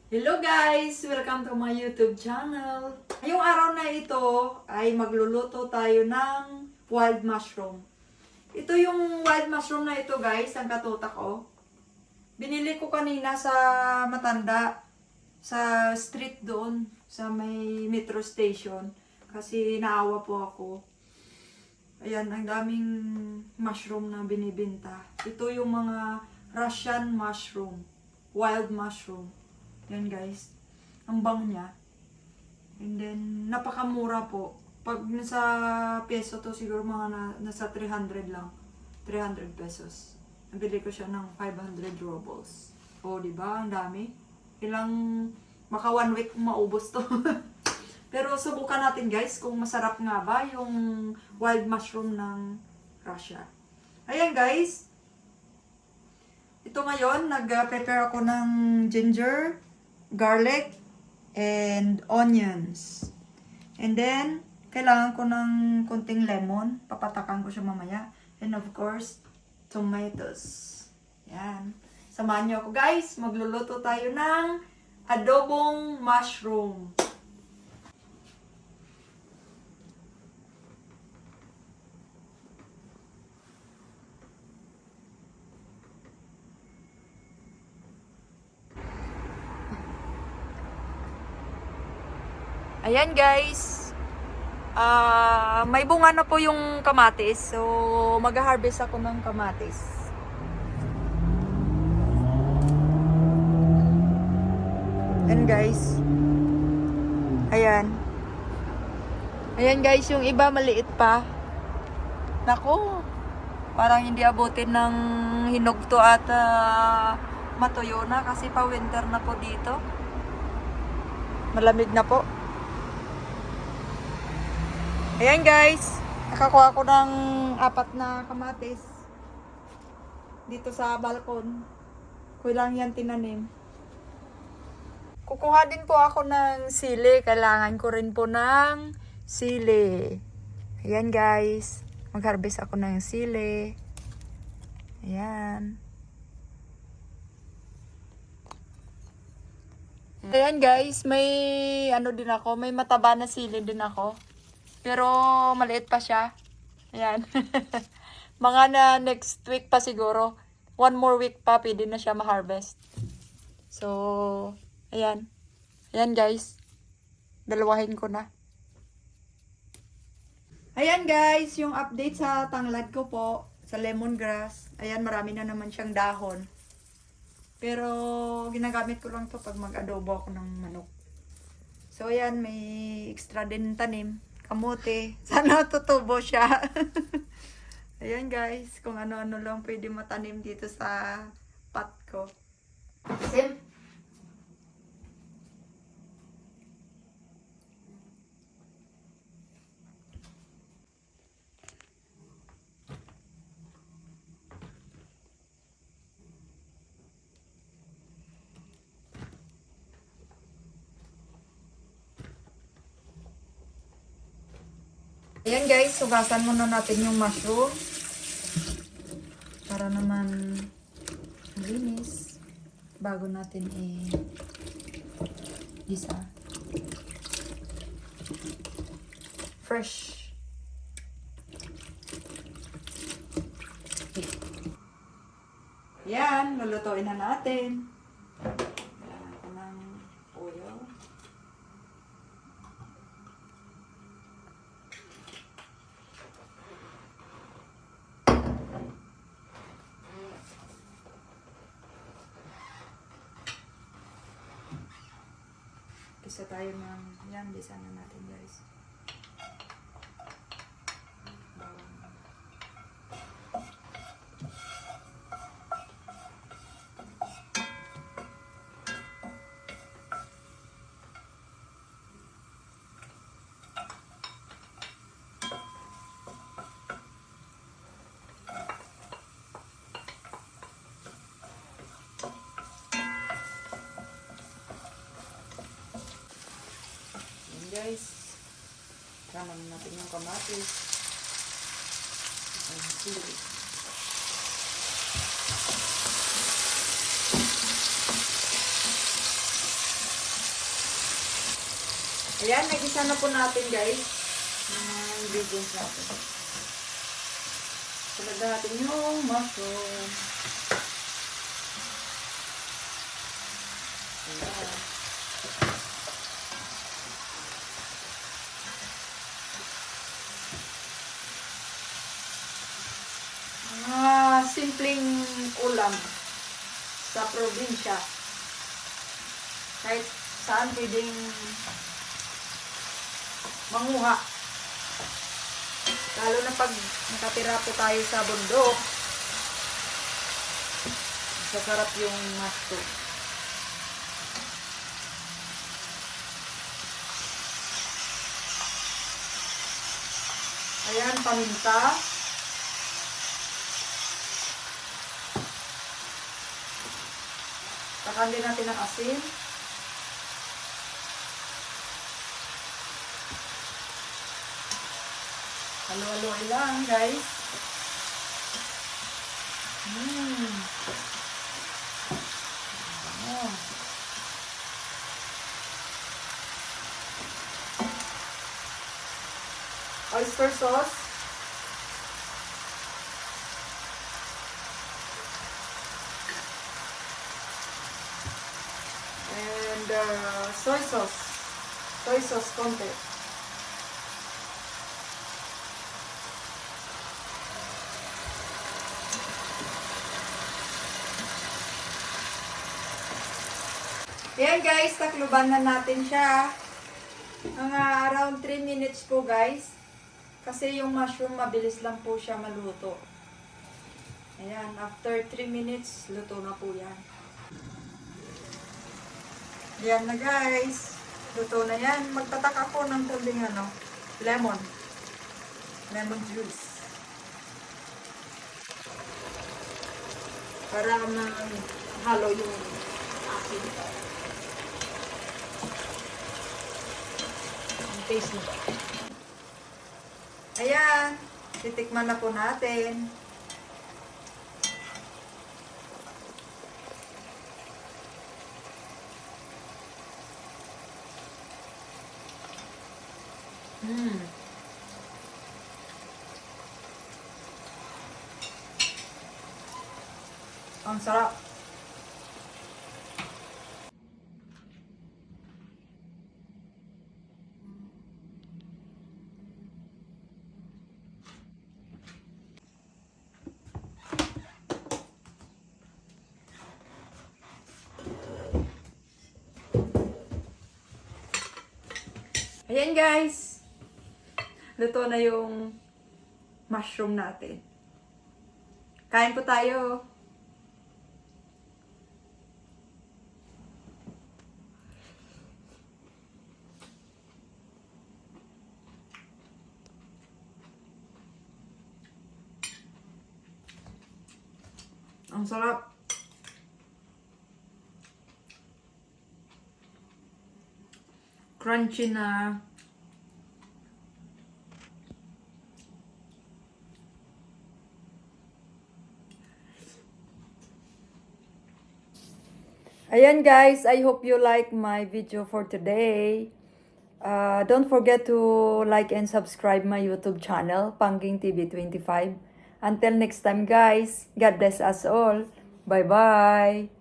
Hello guys! Welcome to my YouTube channel. Ngayong araw na ito ay magluluto tayo ng wild mushroom. Ito yung wild mushroom na ito guys, ang katutak ko. Binili ko kanina sa Matanda, sa street doon, sa may metro station. Kasi naawa po ako. Ayan, ang daming mushroom na binibenta. Ito yung mga Russian mushroom, wild mushroom. Yan guys, ang bang niya. And then, napakamura po. Pag nasa peso to, siguro mga nasa 300 lang. 300 pesos. Nabili ko siya ng 500 rubles. O, diba? Ang dami. Maka 1 week maubos to. Pero subukan natin guys kung masarap nga ba yung wild mushroom ng Russia. Ayan guys. Ito ngayon, nag-prepare ako ng ginger, garlic, and onions. And then, kailangan ko ng konting lemon. Papatakan ko siya mamaya. And of course, tomatoes. Yan. Samahan niyo ako guys. Magluluto tayo ng adobong mushroom. Ayan guys, may bunga na po yung kamatis, so mag-harvest ako ng kamatis. Ayan guys, ayan guys, yung iba maliit pa. Nako, parang hindi abutin ng hinog to at matuyo na kasi pa winter na po dito. Malamig na po. Ayan guys, nakakuha ko ng 4 na kamatis dito sa balkon. Kulang yan tinanim. Kukuha din po ako ng sili. Kailangan ko rin po ng sili. Ayan guys, mag-harvest ako ng sili. Ayan. Ayan guys, may ano din ako, may mataba na sili din ako. Pero maliit pa siya. Ayan. Mga na next week pa siguro. 1 more week pa, pwede na siya ma-harvest. So, ayan. Ayan guys. Dalawahin ko na. Ayan guys, yung update sa tanglad ko po. Sa lemongrass. Ayan, marami na naman siyang dahon. Pero, ginagamit ko lang to pag mag-adobo ako ng manok. So, ayan, may extra din tanim. Kamote. Sana tutubo siya. Ayan guys, kung ano-ano lang pwede matanim dito sa pot ko. Sim? Ayan guys, sugasan muna natin yung mushroom. Para naman malinis. Bago natin isa. Fresh. Yan, lulutuin na natin. Kailangan ko ng oil. Isa tayo ng yan, bisa na natin guys. Guys, kanan natin yung kamatis and sili. Ayan, nagisa na po natin guys. Mga ingredients natin. Salad natin yung mushroom. Ayan. Mga simpleng ulam sa probinsya. Kahit saan pwedeng manguha. Lalo na pag nakatira po tayo sa bundok. Masarap yung mushroom. Ayan, paminta. Takan din natin ang asin. Halo-haloy lang, guys. Oh. Oyster sauce. And soy sauce. Soy sauce konti. Ayan guys, takluban na natin siya. Mga around 3 minutes po guys. Kasi yung mushroom mabilis lang po siya maluto. Ayan, after 3 minutes, luto na po yan. Ayan na guys. Luto na yan. Magtatak ako ng konting lemon. Lemon juice. Para halo yung asin. Ang taste nito. Ayan. Titikman na po natin. Ang sarap. Ayan guys. Luto na yung mushroom natin. Kain po tayo. Ang sarap. Crunchy na. Ayan guys, I hope you like my video for today. Don't forget to like and subscribe my YouTube channel, Pangging TV 25. Until next time guys, God bless us all. Bye-bye.